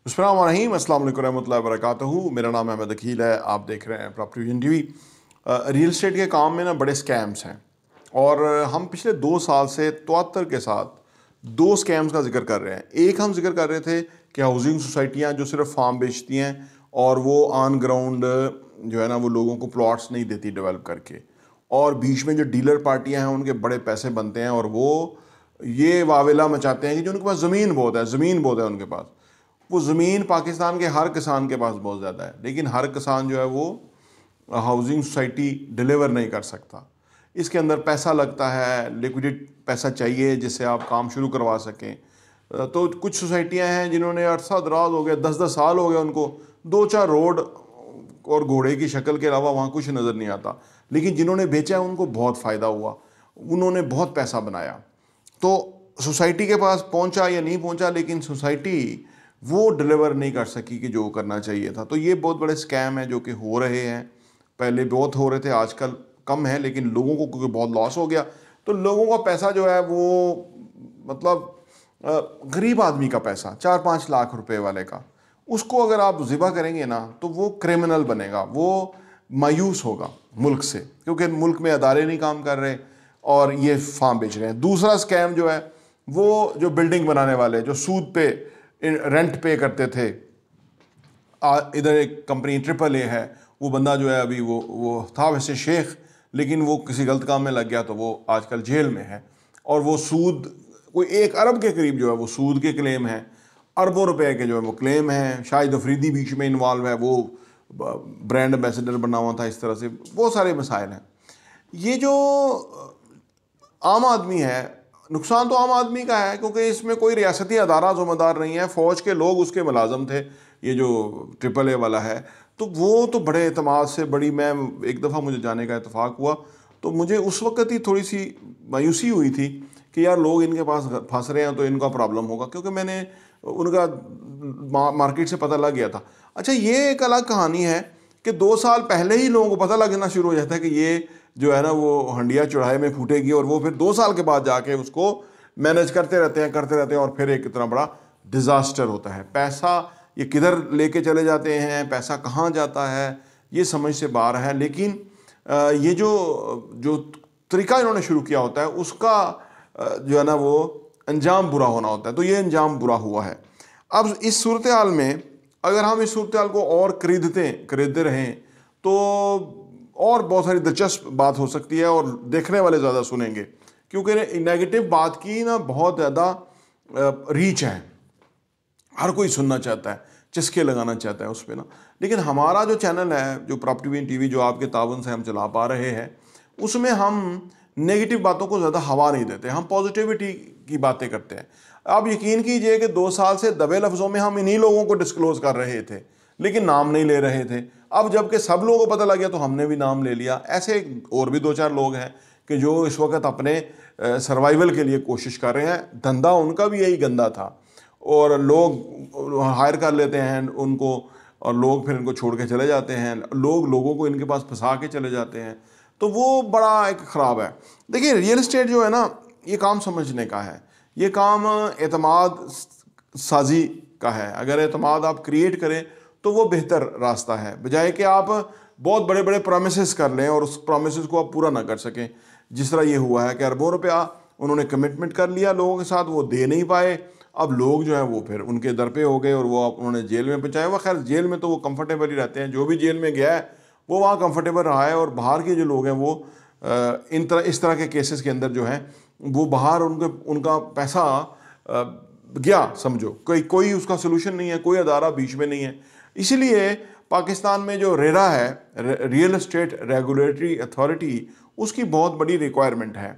बिस्मिल्लाहिर्रहमानिर्रहीम, अस्सलाम वालेकुम रहमतुल्लाहि व बरकातहू। मेरा नाम अहमद अकील है, आप देख रहे हैं property vision TV. Real estate के काम में ना बड़े स्कैम्स हैं और हम पिछले 2 साल से तवत्तर के साथ 2 स्कैम्स का जिक्र कर रहे हैं। एक हम जिक्र कर रहे थे कि हाउसिंग सोसाइटियाँ जो सिर्फ फार्म बेचती हैं और वो ऑन ग्राउंड जो है ना वो लोगों को प्लॉट्स नहीं देती डेवलप करके, और बीच में जो डीलर पार्टियाँ हैं उनके बड़े पैसे बनते हैं और वो ये वावेला मचाते हैं कि जो उनके पास ज़मीन बहुत है उनके पास। वो ज़मीन पाकिस्तान के हर किसान के पास बहुत ज़्यादा है, लेकिन हर किसान जो है वो हाउसिंग सोसाइटी डिलीवर नहीं कर सकता। इसके अंदर पैसा लगता है, लिक्विडिट पैसा चाहिए जिससे आप काम शुरू करवा सकें। तो कुछ सोसाइटियां हैं जिन्होंने अरसा दराज हो गया, 10-10 साल हो गए उनको, 2-4 रोड और घोड़े की शक्ल के अलावा वहाँ कुछ नज़र नहीं आता, लेकिन जिन्होंने बेचा है उनको बहुत फ़ायदा हुआ, उन्होंने बहुत पैसा बनाया। तो सोसाइटी के पास पहुँचा या नहीं पहुँचा, लेकिन सोसाइटी वो डिलीवर नहीं कर सकी कि जो करना चाहिए था। तो ये बहुत बड़े स्कैम हैं जो कि हो रहे हैं, पहले बहुत हो रहे थे, आजकल कम है, लेकिन लोगों को क्योंकि बहुत लॉस हो गया तो लोगों का पैसा जो है वो मतलब गरीब आदमी का पैसा 4-5 लाख रुपए वाले का, उसको अगर आप ज़िबा करेंगे ना तो वो क्रिमिनल बनेगा, वो मायूस होगा मुल्क से, क्योंकि मुल्क में अदारे नहीं काम कर रहे और ये फार्म बेच रहे हैं। दूसरा स्कैम जो है वो जो बिल्डिंग बनाने वाले जो सूद पे रेंट पे करते थे, इधर एक कंपनी ट्रिपल ए है, वो बंदा जो है अभी वो था वैसे शेख, लेकिन वो किसी गलत काम में लग गया तो वो आजकल जेल में है। और वो सूद कोई 1 अरब के करीब जो है वो सूद के क्लेम है, अरबों रुपए के जो है वो क्लेम है। शाहिद अफरीदी बीच में इन्वॉल्व है, वो ब्रांड एम्बेसडर बना हुआ था। इस तरह से बहुत सारे मसाइल हैं। ये जो आम आदमी है, नुकसान तो आम आदमी का है क्योंकि इसमें कोई रियासती अदारा ज़िम्मेदार नहीं है, फ़ौज के लोग उसके मुलाजम थे। ये जो ट्रिपल ए वाला है तो वो तो बड़े एतमाद से मैं एक दफ़ा मुझे जाने का इत्तेफाक हुआ तो मुझे उस वक़्त ही थोड़ी सी मायूसी हुई थी कि यार लोग इनके पास फंस रहे हैं तो इनका प्रॉब्लम होगा, क्योंकि मैंने उनका मार्केट से पता लग गया था। अच्छा, ये एक अलग कहानी है कि 2 साल पहले ही लोगों को पता लगना शुरू हो जाता है कि ये जो है ना वो हंडिया चौराहे में फूटेगी, और वो फिर 2 साल के बाद जाके उसको मैनेज करते रहते हैं और फिर एक इतना बड़ा डिज़ास्टर होता है। पैसा ये किधर लेके चले जाते हैं, पैसा कहाँ जाता है, ये समझ से बाहर है। लेकिन ये जो तरीका इन्होंने शुरू किया होता है उसका जो है ना वो अंजाम बुरा होना होता है। तो ये अंजाम बुरा हुआ है। अब इस सूरत हाल में अगर हम इस सूरत हाल को और खरीदते रहें तो और बहुत सारी दिलचस्प बात हो सकती है और देखने वाले ज़्यादा सुनेंगे, क्योंकि नेगेटिव बात की ना बहुत ज़्यादा रीच है, हर कोई सुनना चाहता है, चस्के लगाना चाहता है उस पर ना। लेकिन हमारा जो चैनल है, जो प्रॉपर्टी विजन टीवी, जो आपके तावन से हम चला पा रहे हैं, उसमें हम नेगेटिव बातों को ज़्यादा हवा नहीं देते, हम पॉजिटिविटी की बातें करते हैं। आप यकीन कीजिए कि 2 साल से दबे लफ्ज़ों में हम इन्हीं लोगों को डिस्क्लोज़ कर रहे थे, लेकिन नाम नहीं ले रहे थे। अब जबकि सब लोगों को पता लग गया तो हमने भी नाम ले लिया। ऐसे और भी 2-4 लोग हैं कि जो इस वक्त अपने सर्वाइवल के लिए कोशिश कर रहे हैं। धंधा उनका भी यही गंदा था और लोग हायर कर लेते हैं उनको और लोग फिर इनको छोड़ के चले जाते हैं, लोगों को इनके पास फंसा के चले जाते हैं। तो वो बड़ा एक ख़राब है। देखिए, रियल एस्टेट जो है ना ये काम समझने का है, ये काम एतमाद साजी का है। अगर एतमाद आप क्रिएट करें तो वो बेहतर रास्ता है, बजाय कि आप बहुत बड़े बड़े प्रोमिसेस कर लें और उस प्रोमिसेस को आप पूरा ना कर सकें। जिस तरह ये हुआ है कि अरबों रुपया उन्होंने कमिटमेंट कर लिया लोगों के साथ, वो दे नहीं पाए। अब लोग जो है वो फिर उनके दर पे हो गए और वो उन्होंने जेल में पहुँचाया। वह खैर जेल में तो वो कंफर्टेबल ही रहते हैं, जो भी जेल में गया है वो वहाँ कंफर्टेबल रहा है। और बाहर के जो लोग हैं वो इस तरह के केसेस के अंदर जो हैं वो बाहर उनका पैसा गया, समझो कोई उसका सोल्यूशन नहीं है, कोई अदारा बीच में नहीं है। इसीलिए पाकिस्तान में जो रेरा है, रियल एस्टेट रेगुलेटरी अथॉरिटी, उसकी बहुत बड़ी रिक्वायरमेंट है।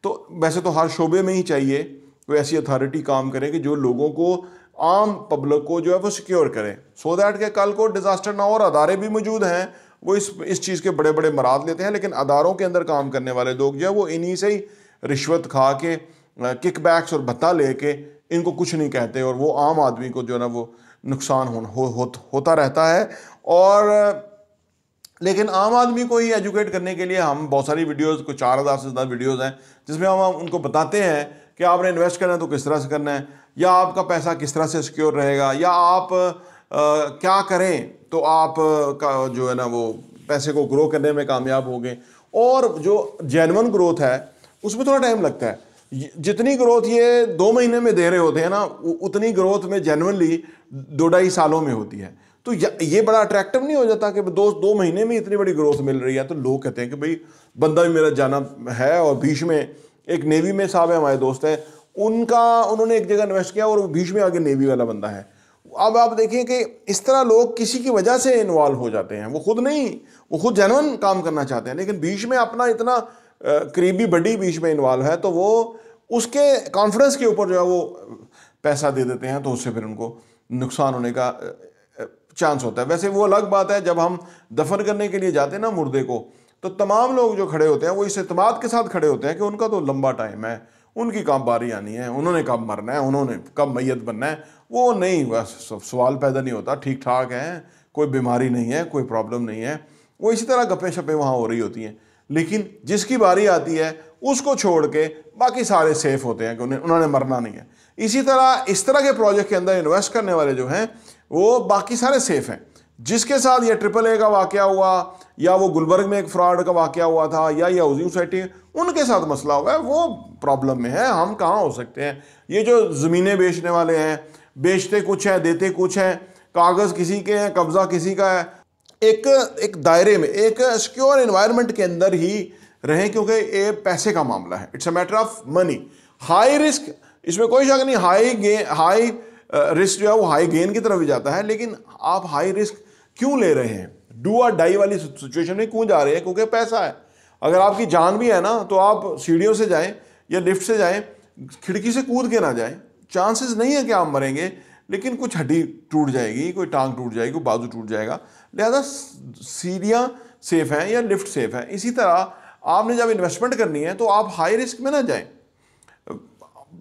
तो वैसे तो हर शोबे में ही चाहिए कोई ऐसी अथॉरिटी काम करे कि जो लोगों को, आम पब्लिक को जो है वो सिक्योर करे, सो दैट के कल को डिज़ास्टर ना हो। और अदारे भी मौजूद हैं, वो इस चीज़ के बड़े बड़े मराद लेते हैं, लेकिन अदारों के अंदर काम करने वाले लोग जो है वो इन्हीं से ही रिश्वत खा के, किकबैक्स और भत्ता लेके इनको कुछ नहीं कहते, और वो आम आदमी को जो है ना वो नुकसान होता रहता है। और लेकिन आम आदमी को ही एजुकेट करने के लिए हम बहुत सारी वीडियोस, कुछ 4000 से ज़्यादा वीडियोस हैं जिसमें हम उनको बताते हैं कि आपने इन्वेस्ट करना है तो किस तरह से करना है। या आपका पैसा किस तरह से सिक्योर रहेगा, या आप क्या करें तो आप का जो है ना वो पैसे को ग्रो करने में कामयाब होंगे। और जो जेन्युइन ग्रोथ है उसमें थोड़ा टाइम लगता है। जितनी ग्रोथ ये 2 महीने में दे रहे होते हैं ना, उतनी ग्रोथ में जेन्युइनली 2-2.5 सालों में होती है। तो ये बड़ा अट्रैक्टिव नहीं हो जाता कि 2 महीने में इतनी बड़ी ग्रोथ मिल रही है। तो लोग कहते हैं कि भाई बंदा भी मेरा जाना है। और बीच में एक नेवी में साहब है, हमारे दोस्त है, उन्होंने एक जगह इन्वेस्ट किया और बीच में आगे नेवी वाला बंदा है। अब आप देखें कि इस तरह लोग किसी की वजह से इन्वॉल्व हो जाते हैं, वो खुद नहीं, वो खुद जेन्युइन काम करना चाहते हैं, लेकिन बीच में अपना इतना करीबी बड़ी बीच में इन्वॉल्व है तो वो उसके कॉन्फिडेंस के ऊपर जो है वो पैसा दे देते हैं, तो उससे फिर उनको नुकसान होने का चांस होता है। वैसे वो अलग बात है, जब हम दफन करने के लिए जाते हैं ना मुर्दे को, तो तमाम लोग जो खड़े होते हैं वो इस एतमाद के साथ खड़े होते हैं कि उनका तो लंबा टाइम है, उनकी कब बारी आनी है, उन्होंने कब मरना है, उन्होंने कब मैयत बनना है। वो नहीं, बस सवाल पैदा नहीं होता, ठीक ठाक है, कोई बीमारी नहीं है, कोई प्रॉब्लम नहीं है। वो इसी तरह गप्पे शप्पे वहाँ हो रही होती हैं। लेकिन जिसकी बारी आती है उसको छोड़ के बाकी सारे सेफ होते हैं कि उन्होंने मरना नहीं है। इसी तरह इस तरह के प्रोजेक्ट के अंदर इन्वेस्ट करने वाले जो हैं वो बाकी सारे सेफ हैं। जिसके साथ ये AAA का वाकया हुआ, या वो गुलबर्ग में एक फ्रॉड का वाकया हुआ था, या ये हाउसिंग सोसाइटी, उनके साथ मसला हुआ है, वो प्रॉब्लम में है। हम कहाँ हो सकते हैं? ये जो ज़मीनें बेचने वाले हैं, बेचते कुछ हैं देते कुछ हैं, कागज़ किसी के हैं, कब्ज़ा किसी का है। एक दायरे में, एक सिक्योर एनवायरनमेंट के अंदर ही रहें, क्योंकि ये पैसे का मामला है। It's a matter of money. High risk, इसमें कोई शक नहीं, हाई रिस्क जो है वो हाई गेन की तरफ भी जाता है। लेकिन आप हाई रिस्क क्यों ले रहे हैं? डू और डाई वाली सिचुएशन में क्यों जा रहे हैं? क्योंकि पैसा है। अगर आपकी जान भी है ना, तो आप सीढ़ियों से जाएं या लिफ्ट से जाएं, खिड़की से कूद के ना जाएं। चांसेस नहीं है कि आप मरेंगे, लेकिन कुछ हड्डी टूट जाएगी, कोई टांग टूट जाएगी, कोई बाजू टूट जाएगा। लिहाजा सीढ़ियाँ सेफ हैं या लिफ्ट सेफ है। इसी तरह आपने जब इन्वेस्टमेंट करनी है तो आप हाई रिस्क में ना जाएं।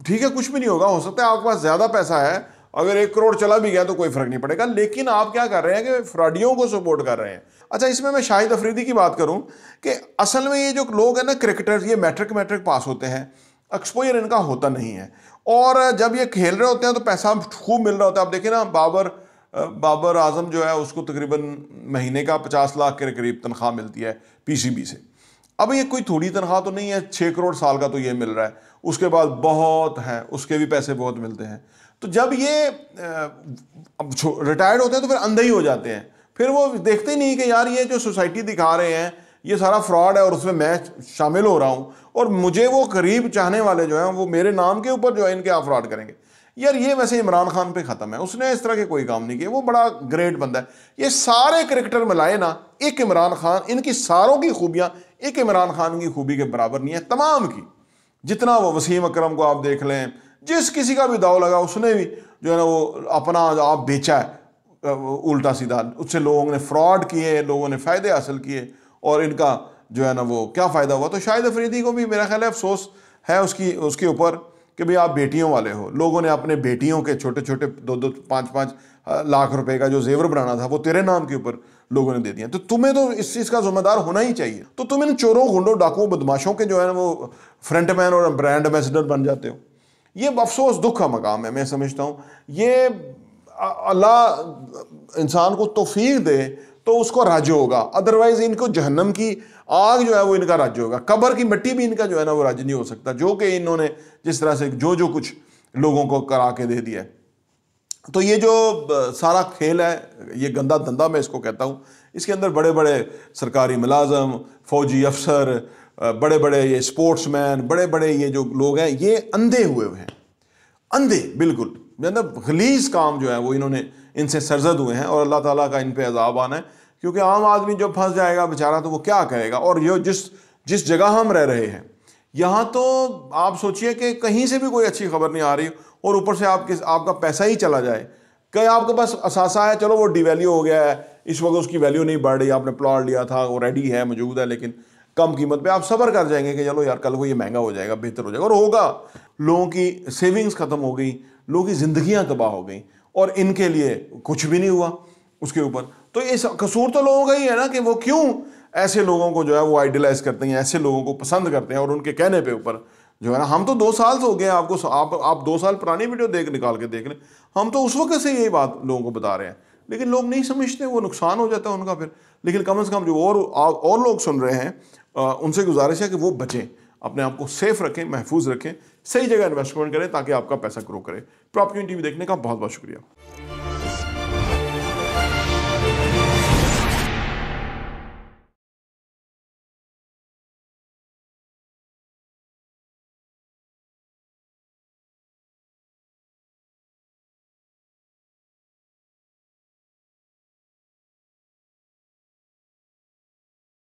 ठीक है, कुछ भी नहीं होगा, हो सकता है आपके पास ज़्यादा पैसा है, अगर 1 करोड़ चला भी गया तो कोई फर्क नहीं पड़ेगा। लेकिन आप क्या कर रहे हैं कि फ्रॉडियों को सपोर्ट कर रहे हैं। अच्छा, इसमें मैं शाहिद अफरीदी की बात करूं कि असल में ये जो लोग हैं ना क्रिकेटर्स, ये मैट्रिक पास होते हैं, एक्सपोजर इनका होता नहीं है, और जब ये खेल रहे होते हैं तो पैसा खूब मिल रहा होता है। आप देखिए ना, बाबर आजम जो है उसको तकरीबन महीने का 50 लाख के करीब तनख्वाह मिलती है PCB से। अब ये कोई थोड़ी तनख्वाह तो नहीं है, 6 करोड़ साल का तो ये मिल रहा है, उसके बाद बहुत है, उसके भी पैसे बहुत मिलते हैं। तो जब ये रिटायर्ड होते हैं तो फिर अंधे ही हो जाते हैं, फिर वो देखते ही नहीं कि यार ये जो सोसाइटी दिखा रहे हैं ये सारा फ्रॉड है और उसमें मैं शामिल हो रहा हूँ, और मुझे वो करीब चाहने वाले जो हैं वो मेरे नाम के ऊपर जो है इनके आप फ्रॉड करेंगे। यार ये वैसे इमरान खान पे ख़त्म है, उसने इस तरह के कोई काम नहीं किए, वो बड़ा ग्रेट बंदा है। ये सारे क्रिकेटर मिलाए ना, एक इमरान खान, इनकी सारों की खूबियाँ एक इमरान खान की खूबी के बराबर नहीं है, तमाम की। जितना वो वसीम अकरम को आप देख लें, जिस किसी का भी दाव लगा उसने भी जो है ना वो अपना आप बेचा है उल्टा सीधा, उससे लोगों ने फ्रॉड किए, लोगों ने फ़ायदे हासिल किए, और इनका जो है ना वो क्या फ़ायदा हुआ। तो शाहिद अफरीदी को भी मेरा ख्याल है अफसोस है उसके ऊपर कि भाई आप बेटियों वाले हो। लोगों ने अपने बेटियों के छोटे छोटे 2-2, 5-5 लाख रुपए का जो जेवर बनाना था वो तेरे नाम के ऊपर लोगों ने दे दिया। तो तुम्हें तो इस चीज़ का जिम्मेदार होना ही चाहिए। तो तुम इन चोरों, गुंडों, डाकुओं, बदमाशों के जो है ना वो फ्रंट मैन और ब्रांड एम्बेसडर बन जाते हो। ये अफसोस, दुख का मकाम है। मैं समझता हूँ ये अल्लाह इंसान को तौफीक दे तो उसको राज्य होगा, अदरवाइज इनको जहन्नम की आग जो है वो इनका राज्य होगा। कब्र की मिट्टी भी इनका जो है ना वो राज्य नहीं हो सकता, जो कि इन्होंने जिस तरह से जो कुछ लोगों को करा के दे दिया है। तो ये जो सारा खेल है, ये गंदा धंधा मैं इसको कहता हूँ। इसके अंदर बड़े बड़े सरकारी मुलाजम, फौजी अफसर, बड़े बड़े ये स्पोर्ट्समैन, बड़े बड़े ये जो लोग हैं, ये अंधे हुए हैं, अंधे बिल्कुल। मतलब गलीज काम जो है वो इन्होंने इनसे सरजद हुए हैं, और अल्लाह ताला का इन पे अजाब आना है। क्योंकि आम आदमी जब फंस जाएगा बेचारा तो वो क्या करेगा। और ये जिस जगह हम रह रहे हैं यहाँ तो आप सोचिए कि कहीं से भी कोई अच्छी खबर नहीं आ रही, और ऊपर से आपका पैसा ही चला जाए। कहीं आपके पास असासा है, चलो वो डिवैल्यू हो गया है, इस वक्त उसकी वैल्यू नहीं बढ़ रही, आपने प्लॉट लिया था वो रेडी है, मौजूद है, लेकिन कम कीमत पे आप सब्र कर जाएंगे कि चलो यार कल को ये महंगा हो जाएगा, बेहतर हो जाएगा। और होगा, लोगों की सेविंग्स ख़त्म हो गई, लोगों की ज़िंदगियाँ तबाह हो गई, और इनके लिए कुछ भी नहीं हुआ उसके ऊपर। तो इस कसूर तो लोगों का ही है ना कि वो क्यों ऐसे लोगों को जो है वो आइडलाइज करते हैं, ऐसे लोगों को पसंद करते हैं, और उनके कहने पे ऊपर जो है ना, हम तो 2 साल से हो गए आपको, आप 2 साल पुरानी वीडियो निकाल के देख लें, हम तो उस वक्त से यही बात लोगों को बता रहे हैं, लेकिन लोग नहीं समझते, वो नुकसान हो जाता है उनका फिर। लेकिन कम से कम जो और लोग सुन रहे हैं, उनसे गुजारिश है कि वो बचें, अपने आप को सेफ रखें, महफूज रखें, सही जगह इन्वेस्टमेंट करें ताकि आपका पैसा ग्रो करे। प्रॉपर्टी टीवी देखने का बहुत बहुत शुक्रिया।